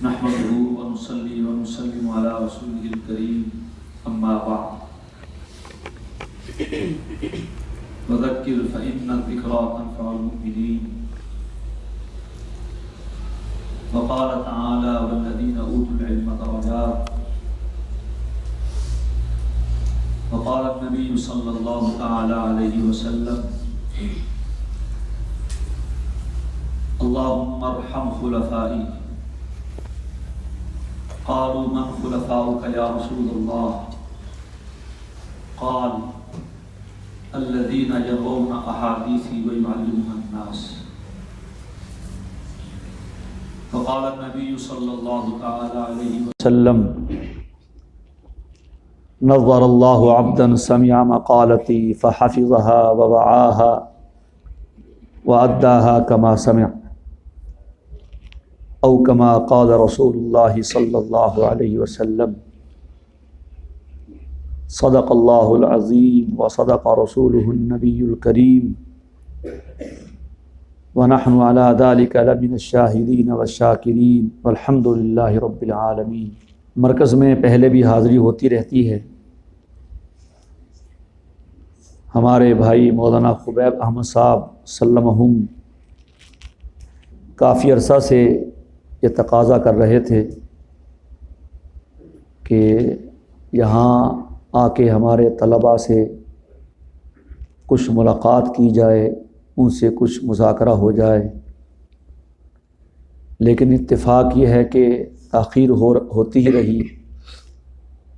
نحمده ونصلي ونسلم على رسوله الكريم أما بعد وذكر فإن الذكرى تنفع المؤمنين وقال تعالى والذين أوتوا العلم درجات وقال النبي صلى الله تعالى عليه وسلم اللهم ارحم خلفائي قالوا من خلفاؤك يا رسول الله قال الذين يروون أحاديثي ويعلمون الناس فقال النبي صلى الله تعالى عليه وسلم نظر الله عبدا سمع مقالتي فحفظها ووعاها وأداها كما سمع او کما قال رسول اللہ صلی اللہ علیہ وسلم صدق اللہ العظیم وصدق رسولہ النبی الکریم ونحن على ذلك لمن الشاہدین والشاکرین والحمد للہ رب العالمین۔ مرکز میں پہلے بھی حاضری ہوتی رہتی ہے۔ ہمارے بھائی مولانا خبیب احمد صاحب سلمہم کافی عرصہ سے یہ تقاضا کر رہے تھے کہ یہاں آ کے ہمارے طلباء سے کچھ ملاقات کی جائے، ان سے کچھ مذاکرہ ہو جائے، لیکن اتفاق یہ ہے کہ تاخیر ہوتی ہی رہی،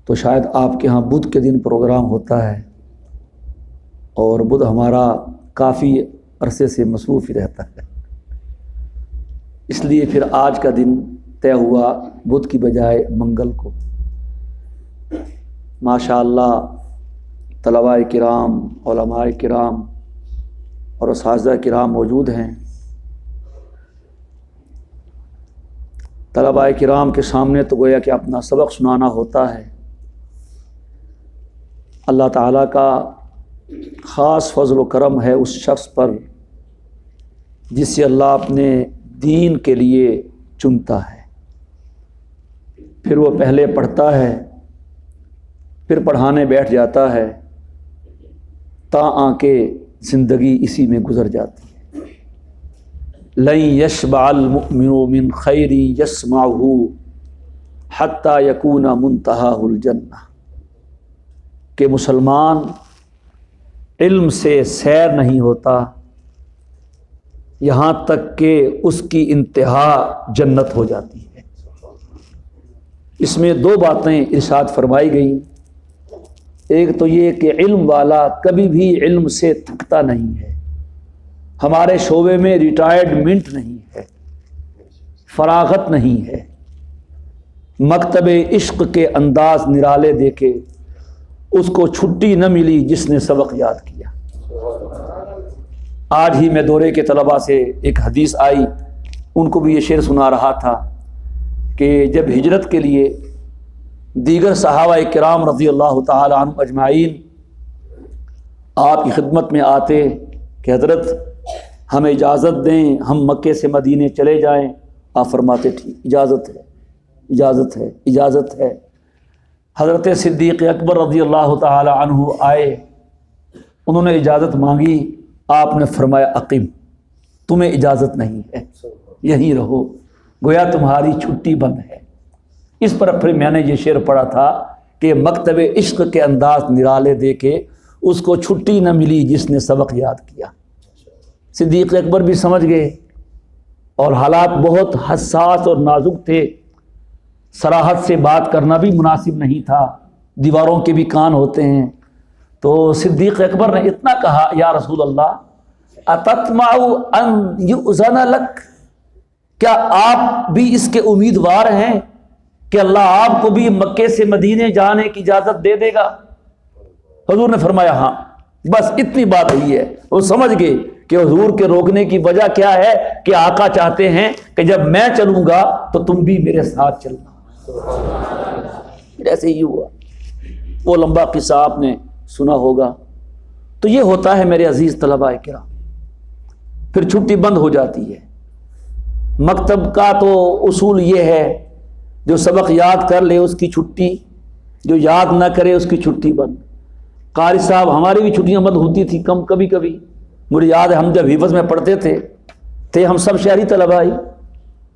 تو شاید آپ کے ہاں بدھ کے دن پروگرام ہوتا ہے اور بدھ ہمارا کافی عرصے سے مصروف ہی رہتا ہے، اس لیے پھر آج کا دن طے ہوا بدھ کی بجائے منگل کو۔ ماشاء اللہ طلباء کرام، علماء کرام اور اساتذہ کرام موجود ہیں۔ طلباء کرام کے سامنے تو گویا کہ اپنا سبق سنانا ہوتا ہے۔ اللہ تعالیٰ کا خاص فضل و کرم ہے اس شخص پر جس سے اللہ اپنے دین کے لیے چنتا ہے، پھر وہ پہلے پڑھتا ہے، پھر پڑھانے بیٹھ جاتا ہے، تا آنکہ زندگی اسی میں گزر جاتی ہے۔ لن یشبع المؤمن من خیر یسمعہ حتی یکون منتہاہ الجنہ، کہ مسلمان علم سے سیر نہیں ہوتا یہاں تک کہ اس کی انتہا جنت ہو جاتی ہے۔ اس میں دو باتیں ارشاد فرمائی گئیں، ایک تو یہ کہ علم والا کبھی بھی علم سے تھکتا نہیں ہے، ہمارے شعبے میں ریٹائرڈمنٹ نہیں ہے، فراغت نہیں ہے۔ مکتب عشق کے انداز نرالے دیکھے اس کو چھٹی نہ ملی جس نے سبق یاد کیا۔ آج ہی میں دورے کے طلباء سے ایک حدیث آئی، ان کو بھی یہ شعر سنا رہا تھا کہ جب ہجرت کے لیے دیگر صحابہ کرام رضی اللہ تعالی عنہ اجمعین آپ کی خدمت میں آتے کہ حضرت ہمیں اجازت دیں ہم مکے سے مدینے چلے جائیں، آپ فرماتے ٹھیک، اجازت ہے اجازت ہے اجازت ہے۔ حضرت صدیق اکبر رضی اللہ تعالی عنہ آئے، انہوں نے اجازت مانگی، آپ نے فرمایا اقیم، تمہیں اجازت نہیں ہے، یہیں رہو، گویا تمہاری چھٹی بند ہے۔ اس پر پھر میں نے یہ شعر پڑھا تھا کہ مکتب عشق کے انداز نرالے دیکھے اس کو چھٹی نہ ملی جس نے سبق یاد کیا۔ صدیق اکبر بھی سمجھ گئے اور حالات بہت حساس اور نازک تھے، صراحت سے بات کرنا بھی مناسب نہیں تھا، دیواروں کے بھی کان ہوتے ہیں۔ تو صدیق اکبر نے اتنا کہا یا رسول اللہ اتطمع ان یؤذن لک، کیا آپ بھی اس کے امیدوار ہیں کہ اللہ آپ کو بھی مکے سے مدینے جانے کی اجازت دے دے گا؟ حضور نے فرمایا ہاں، بس اتنی بات ہی ہے۔ وہ سمجھ گئے کہ حضور کے روکنے کی وجہ کیا ہے کہ آقا چاہتے ہیں کہ جب میں چلوں گا تو تم بھی میرے ساتھ چلنا۔ ایسے ہی ہوا، وہ لمبا قصہ آپ نے سنا ہوگا۔ تو یہ ہوتا ہے میرے عزیز طلباء کرام، پھر چھٹی بند ہو جاتی ہے۔ مکتب کا تو اصول یہ ہے جو سبق یاد کر لے اس کی چھٹی، جو یاد نہ کرے اس کی چھٹی بند۔ قاری صاحب ہماری بھی چھٹیاں بند ہوتی تھی کبھی کبھی، مجھے یاد ہے ہم جب حفظ میں پڑھتے تھے ہم سب شہری طلباء ہی،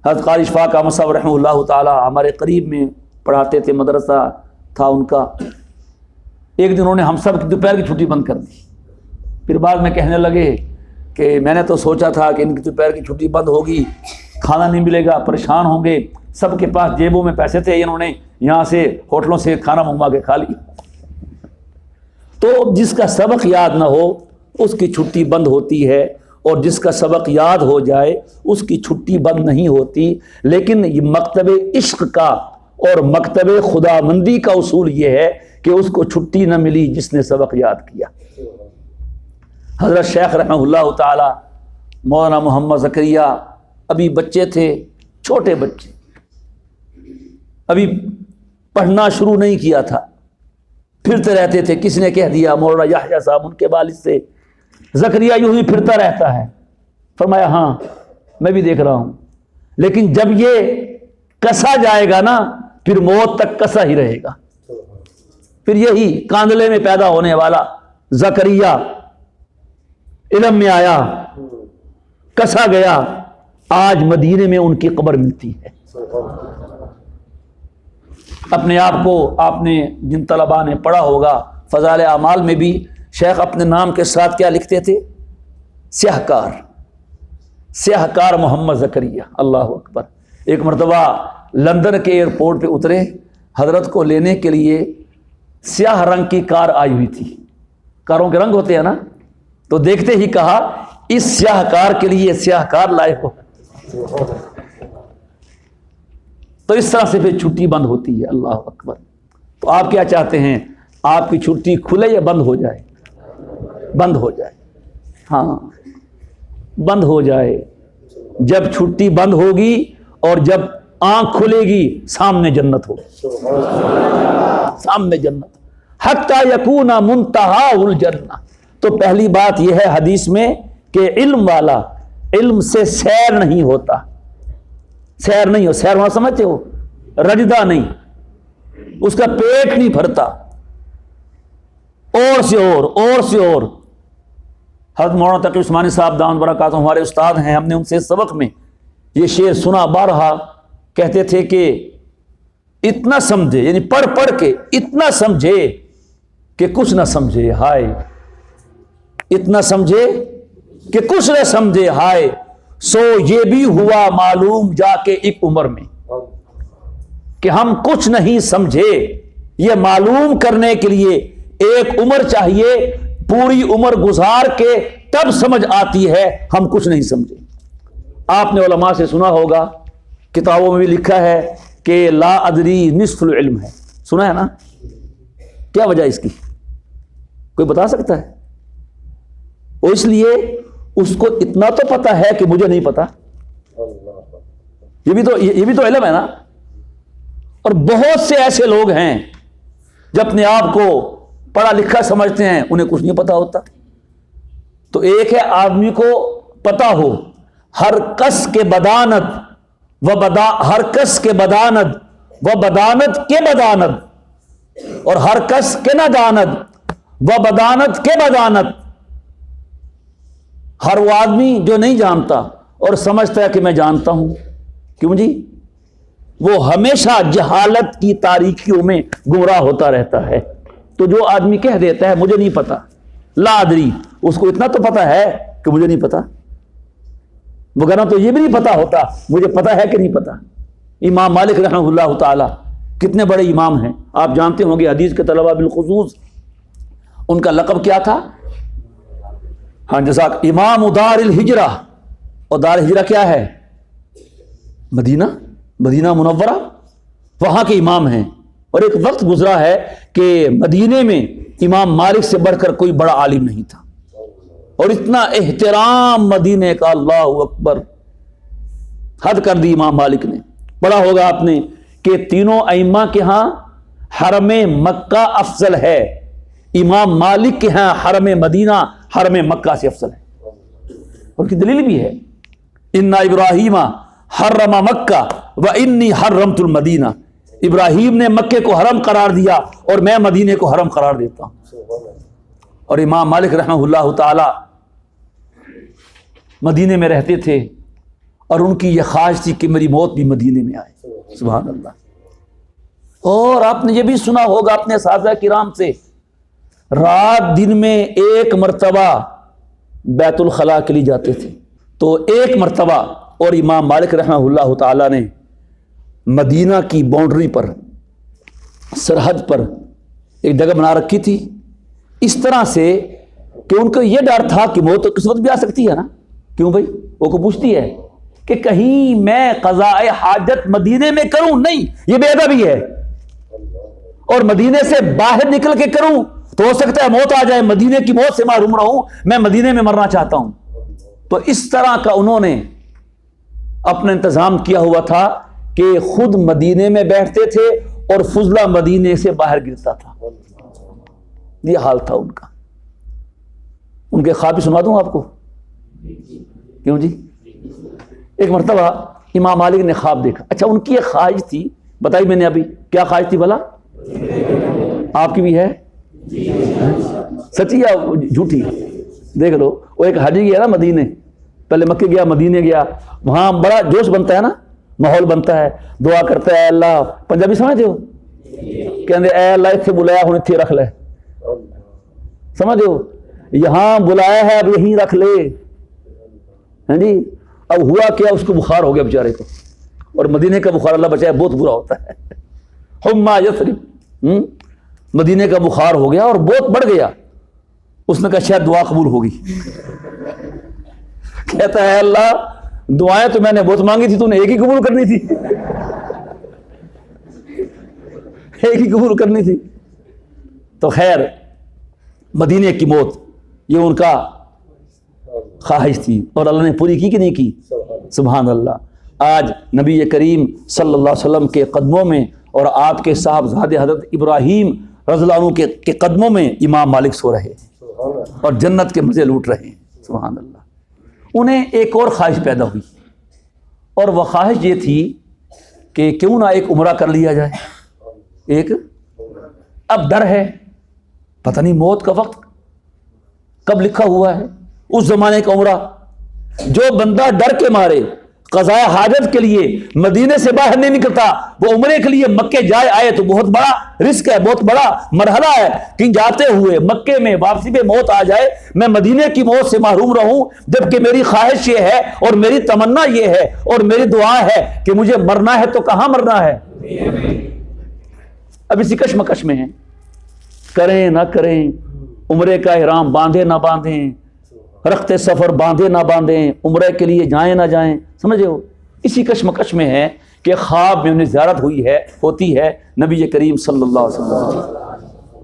حضرت قاری اشفاق احمد صاحب رحمہ اللہ تعالی ہمارے قریب میں پڑھاتے تھے، مدرسہ تھا ان کا۔ ایک دن انہوں نے ہم سب کی دوپہر کی چھٹی بند کر دی، پھر بعد میں کہنے لگے کہ میں نے تو سوچا تھا کہ ان کی دوپہر کی چھٹی بند ہوگی، کھانا نہیں ملے گا، پریشان ہوں گے، سب کے پاس جیبوں میں پیسے تھے، انہوں نے یہاں سے ہوٹلوں سے کھانا منگوا کے کھا لی۔ تو جس کا سبق یاد نہ ہو اس کی چھٹی بند ہوتی ہے، اور جس کا سبق یاد ہو جائے اس کی چھٹی بند نہیں ہوتی۔ لیکن یہ مکتب عشق کا اور مکتب خدا مندی کا اصول یہ ہے کہ اس کو چھٹی نہ ملی جس نے سبق یاد کیا۔ حضرت شیخ رحمہ اللہ تعالی مولانا محمد زکریا ابھی بچے تھے، چھوٹے بچے، ابھی پڑھنا شروع نہیں کیا تھا، پھرتے رہتے تھے۔ کسی نے کہہ دیا مولانا یحییٰ صاحب ان کے والد سے، زکریا یوں ہی پھرتا رہتا ہے۔ فرمایا ہاں میں بھی دیکھ رہا ہوں، لیکن جب یہ کسا جائے گا نا پھر موت تک کسا ہی رہے گا۔ پھر یہی کاندلے میں پیدا ہونے والا زکریا علم میں آیا، کسا گیا، آج مدینے میں ان کی قبر ملتی ہے۔ اپنے آپ کو آپ نے جن طلباء نے پڑھا ہوگا فضائل اعمال میں بھی شیخ اپنے نام کے ساتھ کیا لکھتے تھے؟ سیاہکار، سیاہکار محمد زکریا۔ اللہ اکبر۔ ایک مرتبہ لندن کے ایئرپورٹ پہ اترے، حضرت کو لینے کے لیے سیاہ رنگ کی کار آئی ہوئی تھی، کاروں کے رنگ ہوتے ہیں نا، تو دیکھتے ہی کہا اس سیاہ کار کے لیے سیاہ کار لائے ہو۔ تو اس طرح سے پھر چھٹی بند ہوتی ہے۔ اللہ اکبر۔ تو آپ کیا چاہتے ہیں؟ آپ کی چھٹی کھلے یا بند ہو جائے؟ بند ہو جائے، ہاں بند ہو جائے۔ جب چھٹی بند ہوگی اور جب آنکھ کھلے گی سامنے جنت ہوگی، سامنے جنت، حتی یکون منتہا الجنہ۔ تو پہلی بات یہ ہے حدیث میں کہ علم والا علم سے سیر نہیں ہوتا، سیر نہیں ہو، سیر ہونا سمجھتے ہو؟ رجدہ نہیں، اس کا پیٹ نہیں بھرتا، اور سے اور۔ حضرت مولانا تقی عثمانی صاحب دامت برکاتہ ہمارے استاد ہیں، ہم نے ان سے سبق میں یہ شعر سنا بارہا۔ کہتے تھے کہ اتنا سمجھے، یعنی پڑھ کے اتنا سمجھے کہ کچھ نہ سمجھے، ہائے اتنا سمجھے کہ کچھ نہ سمجھے، ہائے سو یہ بھی ہوا معلوم جا کے ایک عمر میں، کہ ہم کچھ نہیں سمجھے۔ یہ معلوم کرنے کے لیے ایک عمر چاہیے، پوری عمر گزار کے تب سمجھ آتی ہے ہم کچھ نہیں سمجھے۔ آپ نے علماء سے سنا ہوگا، کتابوں میں بھی لکھا ہے کہ لا ادری نصف العلم ہے، سنا ہے نا؟ کیا وجہ اس کی کوئی بتا سکتا ہے؟ اور اس لیے اس کو اتنا تو پتا ہے کہ مجھے نہیں پتا، یہ بھی تو علم ہے نا۔ اور بہت سے ایسے لوگ ہیں جو اپنے آپ کو پڑھا لکھا سمجھتے ہیں، انہیں کچھ نہیں پتا ہوتا۔ تو ایک ہے آدمی کو پتا ہو ہر کس کے بدانت ہر کس کے بدانت و بدانت کے بدانت، اور ہر کس کے ندانت و بدانت کے بدانت۔ ہر وہ آدمی جو نہیں جانتا اور سمجھتا ہے کہ میں جانتا ہوں، کیوں جی؟ وہ ہمیشہ جہالت کی تاریکیوں میں گمراہ ہوتا رہتا ہے۔ تو جو آدمی کہہ دیتا ہے مجھے نہیں پتا، لا ادری، اس کو اتنا تو پتا ہے کہ مجھے نہیں پتا، وگرنہ تو یہ بھی نہیں پتا ہوتا مجھے پتا ہے کہ نہیں پتا۔ امام مالک رحمہ اللہ تعالی کتنے بڑے امام ہیں، آپ جانتے ہوں گے، حدیث کے طلباء بالخصوص ان کا لقب کیا تھا؟ ہاں جزاک، امام دار الہجرہ۔ اور دار الہجرہ کیا ہے؟ مدینہ منورہ، وہاں کے امام ہیں۔ اور ایک وقت گزرا ہے کہ مدینے میں امام مالک سے بڑھ کر کوئی بڑا عالم نہیں تھا، اور اتنا احترام مدینے کا، اللہ اکبر، حد کر دی امام مالک نے۔ پڑھا ہوگا آپ نے کہ تینوں ائمہ کے ہاں حرم مکہ افضل ہے، امام مالک کے ہاں حرم مدینہ حرم مکہ سے افضل ہے۔ اور کی دلیل بھی ہے، ان ابراہیم حرم مکہ و انی حرمت المدینہ، ابراہیم نے مکے کو حرم قرار دیا اور میں مدینے کو حرم قرار دیتا ہوں۔ اور امام مالک رحمہ اللہ تعالی مدینے میں رہتے تھے اور ان کی یہ خواہش تھی کہ میری موت بھی مدینے میں آئے، سبحان اللہ۔ اور آپ نے یہ بھی سنا ہوگا اپنے اساتذہ کرام سے، رات دن میں ایک مرتبہ بیت الخلاء کے لیے جاتے تھے۔ تو ایک مرتبہ اور امام مالک رحمہ اللہ تعالی نے مدینہ کی باؤنڈری پر، سرحد پر ایک جگہ بنا رکھی تھی اس طرح سے کہ ان کو یہ ڈر تھا کہ موت تو کس وقت بھی آ سکتی ہے نا۔ کیوں بھائی؟ وہ کو پوچھتی ہے کہ کہیں میں قضاء حاجت مدینے میں کروں، نہیں، یہ بے ادبی ہے، اور مدینے سے باہر نکل کے کروں تو ہو سکتا ہے موت آ جائے، مدینے کی موت سے محروم رہوں، میں مدینے میں مرنا چاہتا ہوں۔ تو اس طرح کا انہوں نے اپنا انتظام کیا ہوا تھا کہ خود مدینے میں بیٹھتے تھے اور فضلہ مدینے سے باہر گرتا تھا۔ یہ حال تھا ان کا۔ ان کے خواب بھی سنا دوں آپ کو؟ کیوں جی؟ ایک مرتبہ امام مالک نے خواب دیکھا۔ اچھا، ان کی ایک خواہش تھی، بتائی میں نے ابھی، کیا خواہش تھی بھلا؟ آپ کی بھی ہے؟ سچی یا جھوٹی؟ دیکھ لو، وہ ایک حاجی گیا نا مدینے، پہلے مکے گیا، مدینے گیا، وہاں بڑا جوش بنتا ہے نا، ماحول بنتا ہے، دعا کرتا ہے، اے اللہ، پنجابی سمجھتے ہو؟ کہندے اے اللہ اتنے بلایا ہوں اتنے رکھ لے، سمجھتے ہو؟ یہاں بلایا ہے اب یہیں رکھ لے، ہاں جی۔ اب ہوا کیا، اس کو بخار ہو گیا بیچارے کو، اور مدینے کا بخار اللہ بچائے بہت برا ہوتا ہے، حما یثرب، مدینے کا بخار ہو گیا اور بہت بڑھ گیا۔ اس نے کہا شاید دعا قبول ہوگی۔ کہتا ہے اللہ، دعائیں تو میں نے بہت مانگی تھی، تو نے ایک ہی قبول کرنی تھی، ایک ہی قبول کرنی تھی۔ تو خیر، مدینے کی موت یہ ان کا خواہش تھی، اور اللہ نے پوری کی کہ نہیں کی؟ سبحان اللہ۔ آج نبی کریم صلی اللہ علیہ وسلم کے قدموں میں اور آپ کے صاحبزادے حضرت ابراہیم رضی اللہ عنہ کے قدموں میں امام مالک سو رہے ہیں اور جنت کے مزے لوٹ رہے ہیں، سبحان اللہ۔ انہیں ایک اور خواہش پیدا ہوئی، اور وہ خواہش یہ تھی کہ کیوں نہ ایک عمرہ کر لیا جائے۔ ایک اب ڈر ہے، پتہ نہیں موت کا وقت کب لکھا ہوا ہے، اس زمانے کا عمرہ۔ جو بندہ ڈر کے مارے قضاء حاجت کے لیے مدینے سے باہر نہیں نکلتا، وہ عمرے کے لیے مکے جائے آئے تو بہت بڑا رسک ہے، بہت بڑا مرحلہ ہے کہ جاتے ہوئے مکے میں واپسی پہ موت آ جائے، میں مدینے کی موت سے محروم رہوں، جبکہ میری خواہش یہ ہے اور میری تمنا یہ ہے اور میری دعا ہے کہ مجھے مرنا ہے تو کہاں مرنا ہے؟ اب اسی کشمکش میں ہیں، کریں نہ کریں، عمرے کا احرام باندھے نہ باندھیں، رخت سفر باندھے نہ باندھیں، عمرے کے لیے جائیں نہ جائیں، سمجھے ہو؟ اسی کشمکش میں ہے کہ خواب میں انہیں زیارت ہوتی ہے نبی کریم صلی اللہ علیہ وسلم۔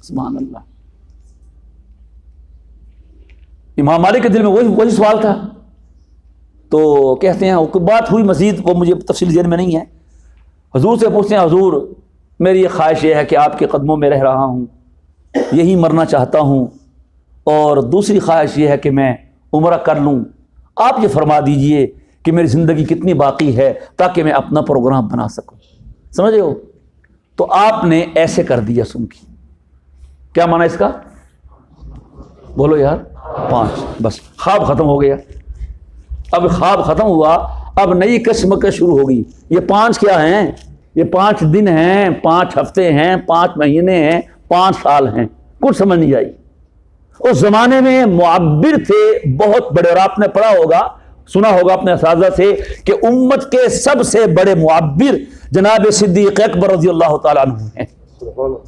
سبحان اللہ۔ امام مالک کے دل میں وہی سوال تھا، تو کہتے ہیں کوئی بات ہوئی مزید، وہ مجھے تفصیل ذہن میں نہیں ہے، حضور سے پوچھتے ہیں حضور میری خواہش یہ ہے کہ آپ کے قدموں میں رہ رہا ہوں، یہی مرنا چاہتا ہوں، اور دوسری خواہش یہ ہے کہ میں عمرہ کر لوں، آپ یہ فرما دیجئے کہ میری زندگی کتنی باقی ہے تاکہ میں اپنا پروگرام بنا سکوں، سمجھے ہو؟ تو آپ نے ایسے کر دیا سن کی، کیا معنی اس کا؟ بولو یار، 5، بس خواب ختم ہو گیا۔ اب خواب ختم ہوا، اب نئی کشمکش شروع ہوگی۔ یہ 5 کیا ہیں؟ یہ 5 دن ہیں، 5 ہفتے ہیں، 5 مہینے ہیں، 5 سال ہیں، کچھ سمجھ نہیں آئی۔ اس زمانے میں معبر تھے بہت بڑے، اور آپ نے پڑھا ہوگا، سنا ہوگا اپنے اساتذہ سے کہ امت کے سب سے بڑے معبر جناب صدیق اکبر رضی اللہ تعالیٰ عنہ ہیں،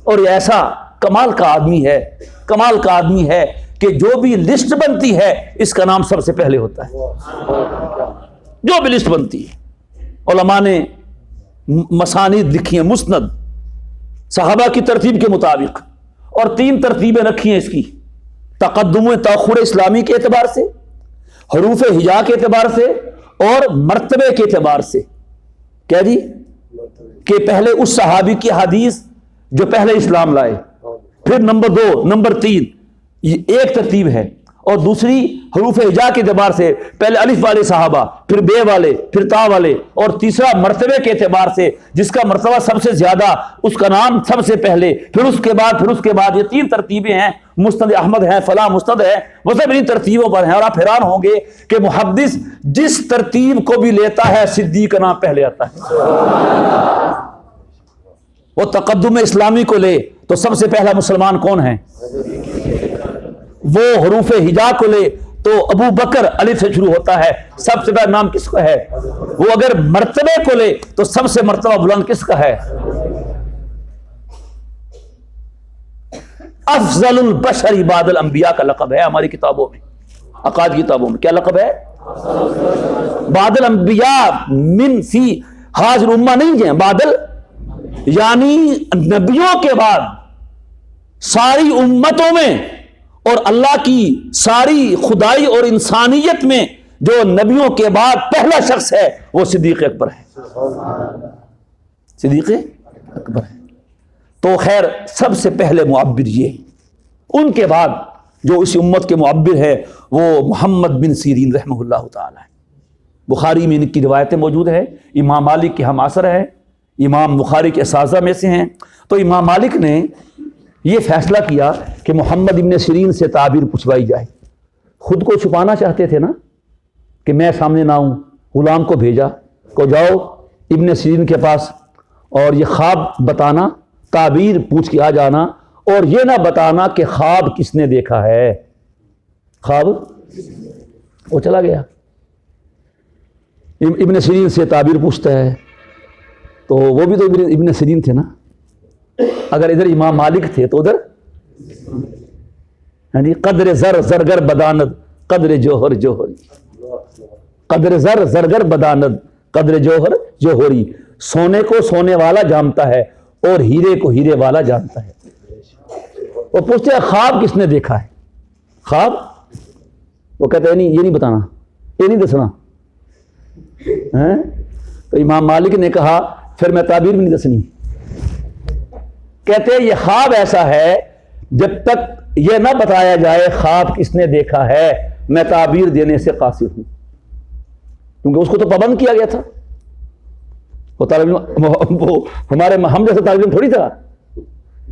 اور یہ ایسا کمال کا آدمی ہے، کمال کا آدمی ہے کہ جو بھی لسٹ بنتی ہے اس کا نام سب سے پہلے ہوتا ہے، جو بھی لسٹ بنتی ہے۔ علماء نے مسانید لکھی ہیں، مسند صحابہ کی ترتیب کے مطابق، اور 3 ترتیبیں رکھی ہیں اس کی، تقدم و تاخر اسلامی کے اعتبار سے، حروف ہجا کے اعتبار سے، اور مرتبے کے اعتبار سے۔ کیا جی؟ کہ پہلے اس صحابی کی حدیث جو پہلے اسلام لائے، پھر نمبر 2، نمبر 3، یہ ایک ترتیب ہے، اور دوسری حروف ہجا کے اعتبار سے، پہلے الف والے صحابہ، پھر بے والے، پھر تا والے، اور تیسرا مرتبے کے اعتبار سے جس کا مرتبہ سب سے زیادہ اس کا نام سب سے پہلے، پھر اس کے بعد یہ 3 ترتیبیں ہیں، مسند احمد ہے، فلاں مسند ہے، وہ سب انہیں ترتیبوں پر ہیں۔ اور آپ حیران ہوں گے کہ محدث جس ترتیب کو بھی لیتا ہے صدیق کا نام پہلے آتا ہے۔ وہ تقدم اسلامی کو لے تو سب سے پہلا مسلمان کون ہے؟ وہ حروف ہجا کو لے تو ابو بکر الف سے شروع ہوتا ہے، سب سے پہلا نام کس کا ہے؟ وہ اگر مرتبے کو لے تو سب سے مرتبہ بلند کس کا ہے؟ افضل البشر بعد الانبیاء کا لقب ہے ہماری کتابوں میں، عقائد کی کتابوں میں۔ کیا لقب ہے؟ بعد الانبیاء من فی حاضر امہ نہیں ہے، بادل یعنی نبیوں کے بعد ساری امتوں میں اور اللہ کی ساری خدائی اور انسانیت میں جو نبیوں کے بعد پہلا شخص ہے وہ صدیق اکبر ہے، صدیق اکبر ہے۔ تو خیر سب سے پہلے معبر یہ، ان کے بعد جو اسی امت کے معبر ہے وہ محمد بن سیرین رحمہ اللہ تعالی ہے۔ بخاری میں ان کی روایتیں موجود ہیں، امام مالک کے ہم عصر ہیں، امام بخاری کے اساتذہ میں سے ہیں۔ تو امام مالک نے یہ فیصلہ کیا کہ محمد ابن سیرین سے تعبیر پوچھوائی جائے۔ خود کو چھپانا چاہتے تھے نا کہ میں سامنے نہ آؤں، غلام کو بھیجا کہ جاؤ ابن سیرین کے پاس اور یہ خواب بتانا، تعبیر پوچھ کے آ جانا، اور یہ نہ بتانا کہ خواب کس نے دیکھا ہے۔ خواب وہ چلا گیا، ابن سیرین سے تعبیر پوچھتا ہے، تو وہ بھی تو ابن سیرین تھے نا، اگر ادھر امام مالک تھے تو ادھر قدر زر زرگر بداند قدر جوہر جوہری، قدر زر زرگر بداند قدر جوہر جوہری، سونے کو سونے والا جانتا ہے اور ہیرے کو ہیرے والا جانتا ہے۔ وہ پوچھتے ہیں خواب کس نے دیکھا ہے؟ خواب وہ کہتے ہیں نہیں، یہ نہیں بتانا، یہ نہیں دسنا۔ تو امام مالک نے کہا پھر میں تعبیر بھی نہیں دسنی۔ کہتے ہیں یہ خواب ایسا ہے جب تک یہ نہ بتایا جائے خواب کس نے دیکھا ہے میں تعبیر دینے سے قاصر ہوں، کیونکہ اس کو تو پابند کیا گیا تھا۔ وہ طالب علم وہ ہمارے ہم جیسے طالب علم تھوڑی تھا،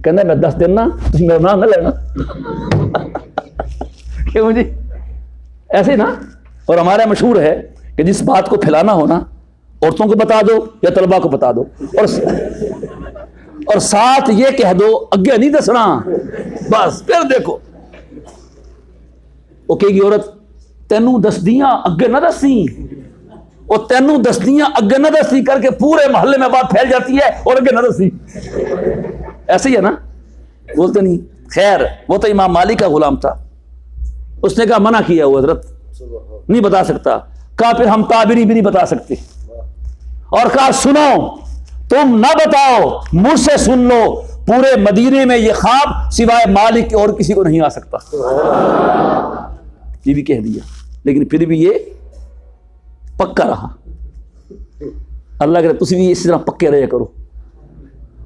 کہنا میں 10 دن نا تم میرا نام نہ لینا کیوں جی ایسے نا۔ اور ہمارا مشہور ہے کہ جس بات کو پھیلانا ہو نا عورتوں کو بتا دو یا طلباء کو بتا دو، اور ساتھ یہ کہہ دو اگے نہیں دسنا، بس پھر دیکھو وہ کہے گی عورت تینوں دسدیاں اگے نہ دسی، اور تینوں دسدیاں اگے نہ دسی کر کے پورے محلے میں بات پھیل جاتی ہے اور اگے نہ دسی، ایسے ہی ہے نا، بولتے نہیں۔ خیر وہ تو امام مالک کا غلام تھا، اس نے کہا منع کیا وہ حضرت نہیں بتا سکتا، کہا پھر ہم تعبیری بھی نہیں بتا سکتے، اور کہا سنو تم نہ بتاؤ مجھ سے سن لو، پورے مدینے میں یہ خواب سوائے مالک کے اور کسی کو نہیں آ سکتا، یہ بھی کہہ دیا۔ لیکن پھر بھی یہ پکا رہا۔ اللہ کرے تسی بھی اسی طرح پکے رہے کرو،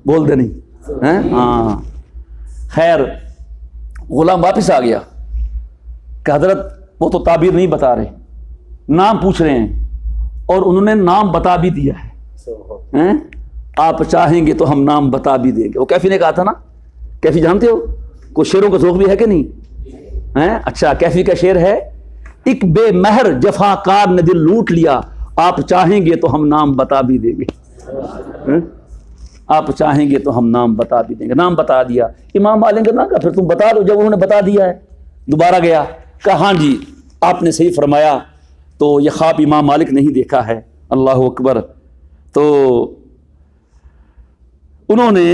بول دے نہیں۔ ہاں خیر غلام واپس آ گیا کہ حضرت وہ تو تعبیر نہیں بتا رہے، نام پوچھ رہے ہیں، اور انہوں نے نام بتا بھی دیا ہے، آپ چاہیں گے تو ہم نام بتا بھی دیں گے۔ وہ کیفی نے کہا تھا نا، کیفی جانتے ہو کوئی شعروں کا ذوق بھی ہے کہ نہیں؟ اچھا کیفی کا شعر ہے، ایک بے مہر جفا کار نے دل لوٹ لیا، آپ چاہیں گے تو ہم نام بتا بھی دیں گے، آپ چاہیں گے تو ہم نام بتا بھی دیں گے۔ نام بتا دیا، امام مالک نے کہا پھر تم بتا دو۔ جب انہوں نے بتا دیا ہے دوبارہ گیا، کہا ہاں جی آپ نے صحیح فرمایا، تو یہ خواب امام مالک نہیں دیکھا ہے۔ اللہ اکبر۔ تو انہوں نے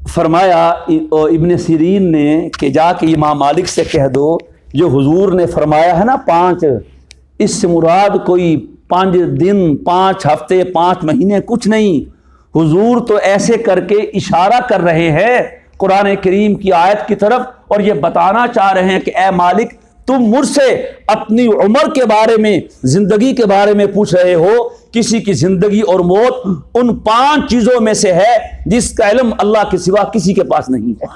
فرمایا ابن سیرین نے کہ جا کے امام مالک سے کہہ دو جو حضور نے فرمایا ہے نا 5، اس سے مراد کوئی 5 دن 5 ہفتے 5 مہینے کچھ نہیں، حضور تو ایسے کر کے اشارہ کر رہے ہیں قرآن کریم کی آیت کی طرف، اور یہ بتانا چاہ رہے ہیں کہ اے مالک تم مجھ سے اپنی عمر کے بارے میں، زندگی کے بارے میں پوچھ رہے ہو، کسی کی زندگی اور موت ان 5 چیزوں میں سے ہے جس کا علم اللہ کے سوا کسی کے پاس نہیں ہے۔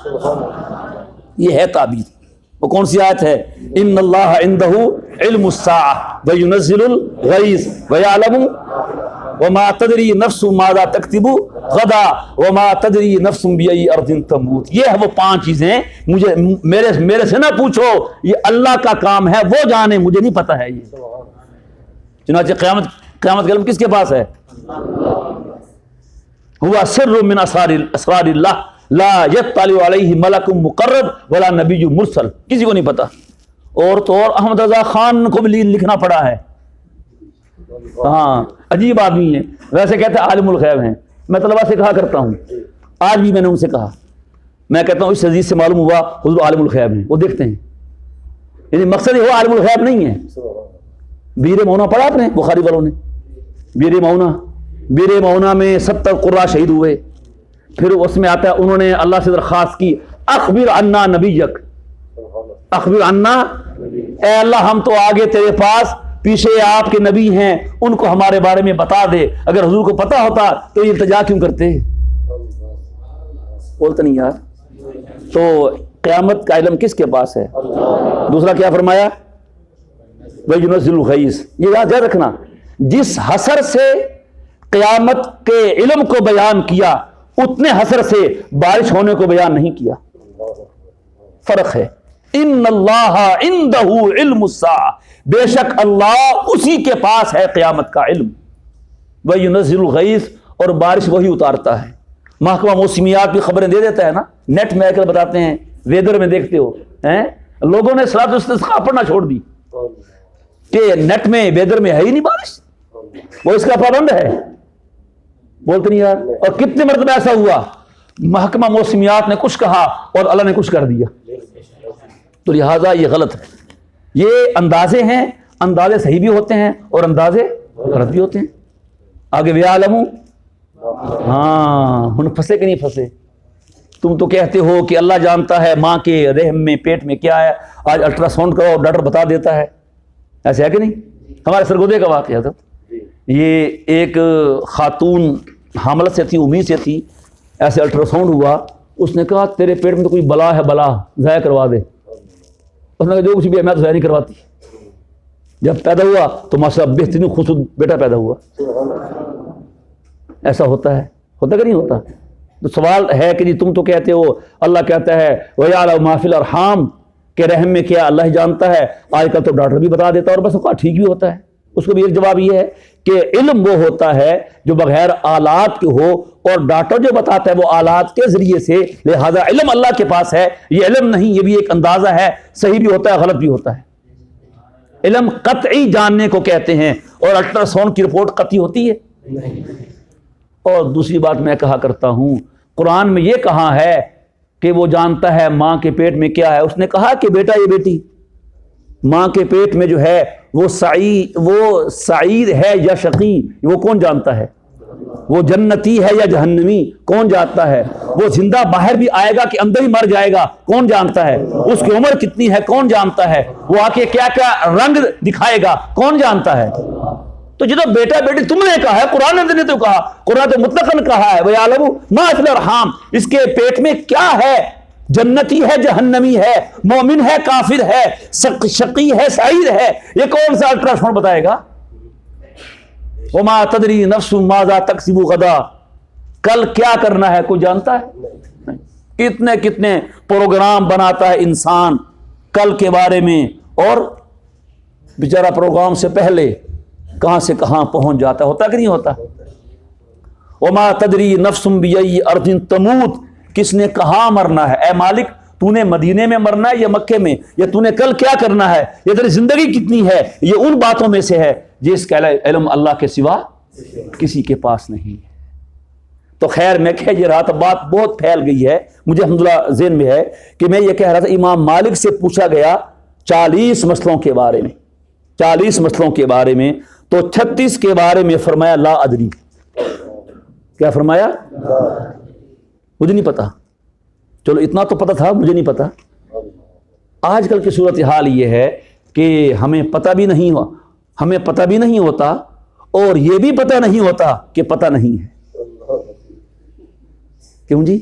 یہ ہے تعبیر۔ وہ کون سی آیت ہے؟ ان اللہ عندہ علم الساعہ وینزل الغیث ویعلم وما تدری نفس ماذا تکتب غدا وما تدری نفس بأی ارض تموت. یہ ہے وہ 5 چیزیں. مجھے میرے سے نہ پوچھو، یہ اللہ کا کام ہے، وہ جانے، مجھے نہیں پتا ہے. یہ چنانچہ قیامت کا علم کس کے پاس ہے؟ ہوا سر من اسرار اللہ لا یطلع علیہ ملک مقرب ولا نبی مرسل. کسی کو نہیں پتا. اور تو اور احمد رضا خان کو بھی لکھنا پڑا ہے. ہاں عجیب آدمی ہے. ویسے کہتے ہیں عالم الغیب ہیں. میں طلبا سے کہا کرتا ہوں، آج بھی میں نے ان سے کہا، میں کہتا ہوں اس حدیث سے معلوم ہوا حضور عالم الغیب ہیں. وہ دیکھتے ہیں، یعنی مقصد یہ ہوا عالم الغیب نہیں ہے. بیر مونا پڑھا آپ نے بخاری والوں نے؟ بیر مونا میں 70 قراء شہید ہوئے. پھر اس میں آتا ہے انہوں نے اللہ سے درخواست کی اخبر عنا نبیک، اخبر عنا، اے اللہ ہم تو آگے تیرے پاس، پیچھے آپ کے نبی ہیں، ان کو ہمارے بارے میں بتا دے. اگر حضور کو پتا ہوتا تو یہ التجا کیوں کرتے؟ بولتے نہیں یار. تو قیامت کا علم کس کے پاس ہے؟ دوسرا کیا فرمایا؟ وَيُنَزِّلُ الْغَيْثَ. یہ یاد رکھنا، جس حسر سے قیامت کے علم کو بیان کیا اتنے حسر سے بارش ہونے کو بیان نہیں کیا. فرق ہے. ان اللہ عندہ علم الساعہ، بے شک اللہ اسی کے پاس ہے قیامت کا علم. وَيُنَزِّلُ الْغَيْثَ، اور بارش وہی اتارتا ہے. محکمہ موسمیات بھی خبریں دے دیتا ہے نا، نیٹ میں کر بتاتے ہیں، ویدر میں دیکھتے ہو ہیں. لوگوں نے صلاۃ الاستسقاء پڑھنا چھوڑ دی کہ نیٹ میں ویدر میں ہے ہی نہیں بارش، وہ اس کا پابند ہے. بولتے نہیں یار. اور کتنے مرتبہ ایسا ہوا محکمہ موسمیات نے کچھ کہا اور اللہ نے کچھ کر دیا. تو لہٰذا یہ غلط ہے. یہ اندازے ہیں، اندازے صحیح بھی ہوتے ہیں اور اندازے غلط بھی ہوتے ہیں. آگے ویعلم، ہاں ہن پھنسے کہ نہیں پھنسے؟ تم تو کہتے ہو کہ اللہ جانتا ہے ماں کے رحم میں پیٹ میں کیا ہے. آج الٹرا ساؤنڈ کرو ڈاکٹر بتا دیتا ہے. ایسے ہے کہ نہیں؟ ہمارے سرگودے کا واقعہ تھا. یہ ایک خاتون حاملہ سے تھی، امید سے تھی، ایسے الٹرا ساؤنڈ ہوا، اس نے کہا تیرے پیٹ میں تو کوئی بلا ہے، بلا ضائع کروا دے. اس نے کہا جو کچھ بھی ہے میں تو ضائع نہیں کرواتی. جب پیدا ہوا تو ماشاء اللہ بہترین خوبصورت بیٹا پیدا ہوا. ایسا ہوتا ہے، ہوتا کہ نہیں ہوتا؟ تو سوال ہے کہ جی تم تو کہتے ہو اللہ کہتا ہے وَيَعْلَمُ مَا فِي الْأَرْحَامِ کہ رحم میں کیا اللہ ہی جانتا ہے. آج کل تو ڈاکٹر بھی بتا دیتا ہے اور بس ٹھیک بھی ہوتا ہے. اس کو بھی ایک جواب یہ ہے کہ علم وہ ہوتا ہے جو بغیر آلات کے ہو، اور ڈاکٹر جو بتاتا ہے وہ آلات کے ذریعے سے. لہذا علم اللہ کے پاس ہے، یہ علم نہیں، یہ بھی ایک اندازہ ہے. صحیح بھی ہوتا ہے، غلط بھی ہوتا ہے. علم قطعی جاننے کو کہتے ہیں، اور الٹرا ساؤنڈ کی رپورٹ قطعی ہوتی ہے. اور دوسری بات میں کہا کرتا ہوں، قرآن میں یہ کہا ہے کہ وہ جانتا ہے ماں کے پیٹ میں کیا ہے. اس نے کہا کہ بیٹا یہ بیٹی ماں کے پیٹ میں جو ہے وہ سعید ہے یا شقی، وہ کون جانتا ہے؟ وہ جنتی ہے یا جہنمی، کون جانتا ہے؟ وہ زندہ باہر بھی آئے گا کہ اندر ہی مر جائے گا، کون جانتا ہے؟ اس کی عمر کتنی ہے، کون جانتا ہے؟ وہ آ کے کیا کیا رنگ دکھائے گا، کون جانتا ہے؟ تو جو بیٹا بیٹی تم نے کہا ہے، قرآن نے تو کہا، قرآن تو مطلقاً کہا ہے وَيَعْلَمُ مَا فِي الْأَرْحَامِ، اس کے پیٹ میں کیا ہے، جنتی ہے جہنمی ہے، مومن ہے کافر ہے، شقی ہے سعید ہے. یہ کون سا الٹرا ساؤنڈ بتائے گا؟ وَمَا تَدْرِي نَفْسٌ مَاذَا تَكْسِبُ غَدًا، کل کیا کرنا ہے کوئی جانتا ہے؟ کتنے پروگرام بناتا ہے انسان کل کے بارے میں، اور بیچارہ پروگرام سے پہلے کہاں سے کہاں پہنچ جاتا. ہوتا کہ نہیں ہوتا؟ وَمَا تَدْرِي نَفْسٌ بِأَيِّ أَرْضٍ تَمُوتُ، کس نے کہاں مرنا ہے؟ اے مالک تو نے مدینے میں مرنا ہے یا مکے میں، یا تو نے کل کیا کرنا ہے، یا تیری زندگی کتنی ہے؟ یہ ان باتوں میں سے ہے جس کا علم اللہ کے سوا کسی کے پاس نہیں ہے. تو خیر میں کہہ یہ رہا تھا، بات بہت پھیل گئی ہے. مجھے الحمدللہ ذہن میں ہے کہ میں یہ کہہ رہا تھا امام مالک سے پوچھا گیا 40 مسئلوں کے بارے میں، 40 مسئلوں کے بارے میں، تو 36 کے بارے میں فرمایا لا ادری. کیا فرمایا؟ مجھے نہیں پتا. چلو اتنا تو پتا تھا، مجھے نہیں پتا. آج کل کی صورتحال یہ ہے کہ ہمیں پتہ بھی نہیں ہوا، ہمیں پتہ بھی نہیں ہوتا، اور یہ بھی پتہ نہیں ہوتا کہ پتہ نہیں ہے. کیوں جی؟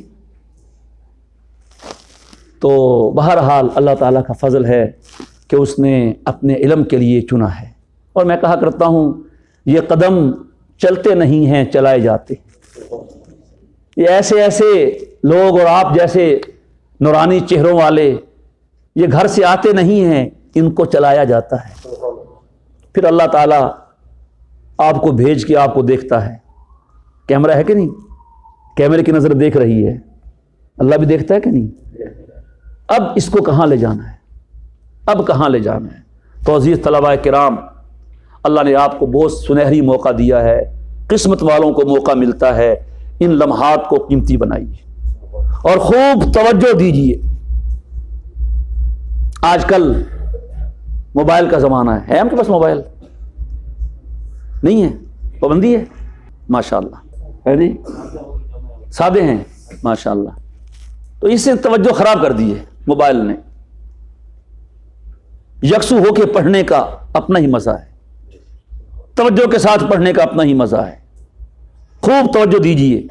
تو بہرحال اللہ تعالیٰ کا فضل ہے کہ اس نے اپنے علم کے لیے چنا ہے. اور میں کہا کرتا ہوں یہ قدم چلتے نہیں ہیں چلائے جاتے. یہ ایسے ایسے لوگ اور آپ جیسے نورانی چہروں والے یہ گھر سے آتے نہیں ہیں، ان کو چلایا جاتا ہے. پھر اللہ تعالیٰ آپ کو بھیج کے آپ کو دیکھتا ہے. کیمرہ ہے کہ نہیں؟ کیمرے کی نظر دیکھ رہی ہے. اللہ بھی دیکھتا ہے کہ نہیں؟ اب اس کو کہاں لے جانا ہے؟ اب کہاں لے جانا ہے؟ تو عزیز طلباء کرام، اللہ نے آپ کو بہت سنہری موقع دیا ہے. قسمت والوں کو موقع ملتا ہے. ان لمحات کو قیمتی بنائیے اور خوب توجہ دیجیے. آج کل موبائل کا زمانہ ہے آپ کے پاس موبائل نہیں ہے؟ پابندی ہے؟ ماشاءاللہ ہے نہیں؟ سادے ہیں ماشاءاللہ. تو اس سے توجہ خراب کر دی ہے موبائل نے. یکسو ہو کے پڑھنے کا اپنا ہی مزہ ہے، توجہ کے ساتھ پڑھنے کا اپنا ہی مزہ ہے. خوب توجہ دیجیے.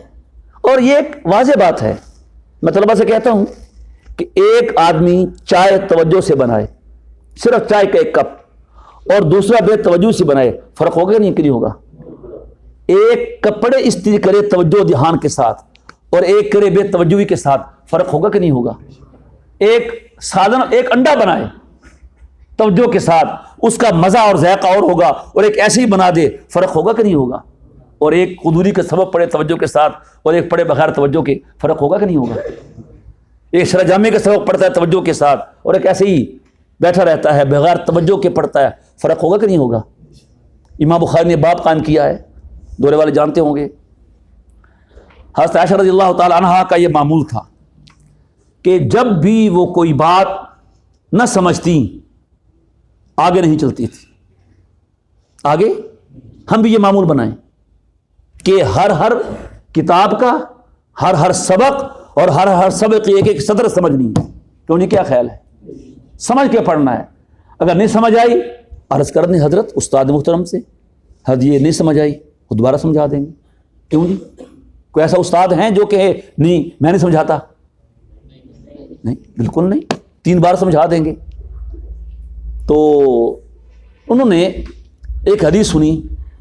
اور یہ ایک واضح بات ہے، میں طلبہ سے کہتا ہوں کہ ایک آدمی چائے توجہ سے بنائے، صرف چائے کا ایک کپ، اور دوسرا بے توجہ سے بنائے، فرق ہوگا نہیں کہ نہیں ہوگا؟ ایک کپڑے استری کرے توجہ دھیان کے ساتھ اور ایک کرے بے توجہی کے ساتھ، فرق ہوگا کہ نہیں ہوگا؟ ایک سادن، ایک انڈا بنائے توجہ کے ساتھ، اس کا مزہ اور ذائقہ اور ہوگا، اور ایک ایسے ہی بنا دے، فرق ہوگا کہ نہیں ہوگا؟ اور ایک قدوری کا سبب پڑے توجہ کے ساتھ اور ایک پڑے بغیر توجہ کے، فرق ہوگا کہ نہیں ہوگا؟ ایک سرجامی کا سبب پڑتا ہے توجہ کے ساتھ اور ایک ایسے ہی بیٹھا رہتا ہے بغیر توجہ کے پڑھتا ہے، فرق ہوگا کہ نہیں ہوگا؟ امام بخاری نے باب قائم کیا ہے، دورے والے جانتے ہوں گے. حضرت عائشہ رضی اللہ تعالی عنہا کا یہ معمول تھا کہ جب بھی وہ کوئی بات نہ سمجھتی آگے نہیں چلتی تھی. آگے ہم بھی یہ معمول بنائیں کہ ہر کتاب کا ہر سبق اور ہر سبق کی ایک ایک صدر سمجھنی ہے. کیوں نہیں؟ کیا خیال ہے؟ سمجھ کے پڑھنا ہے. اگر نہیں سمجھ آئی عرض کرنی حضرت استاد محترم سے، حضرت یہ نہیں سمجھ آئی وہ دوبارہ سمجھا دیں گے. کیوں جی؟ کوئی ایسا استاد ہیں جو کہ نہیں میں نہیں سمجھاتا؟ نہیں، بالکل نہیں، 3 بار سمجھا دیں گے. تو انہوں نے ایک حدیث سنی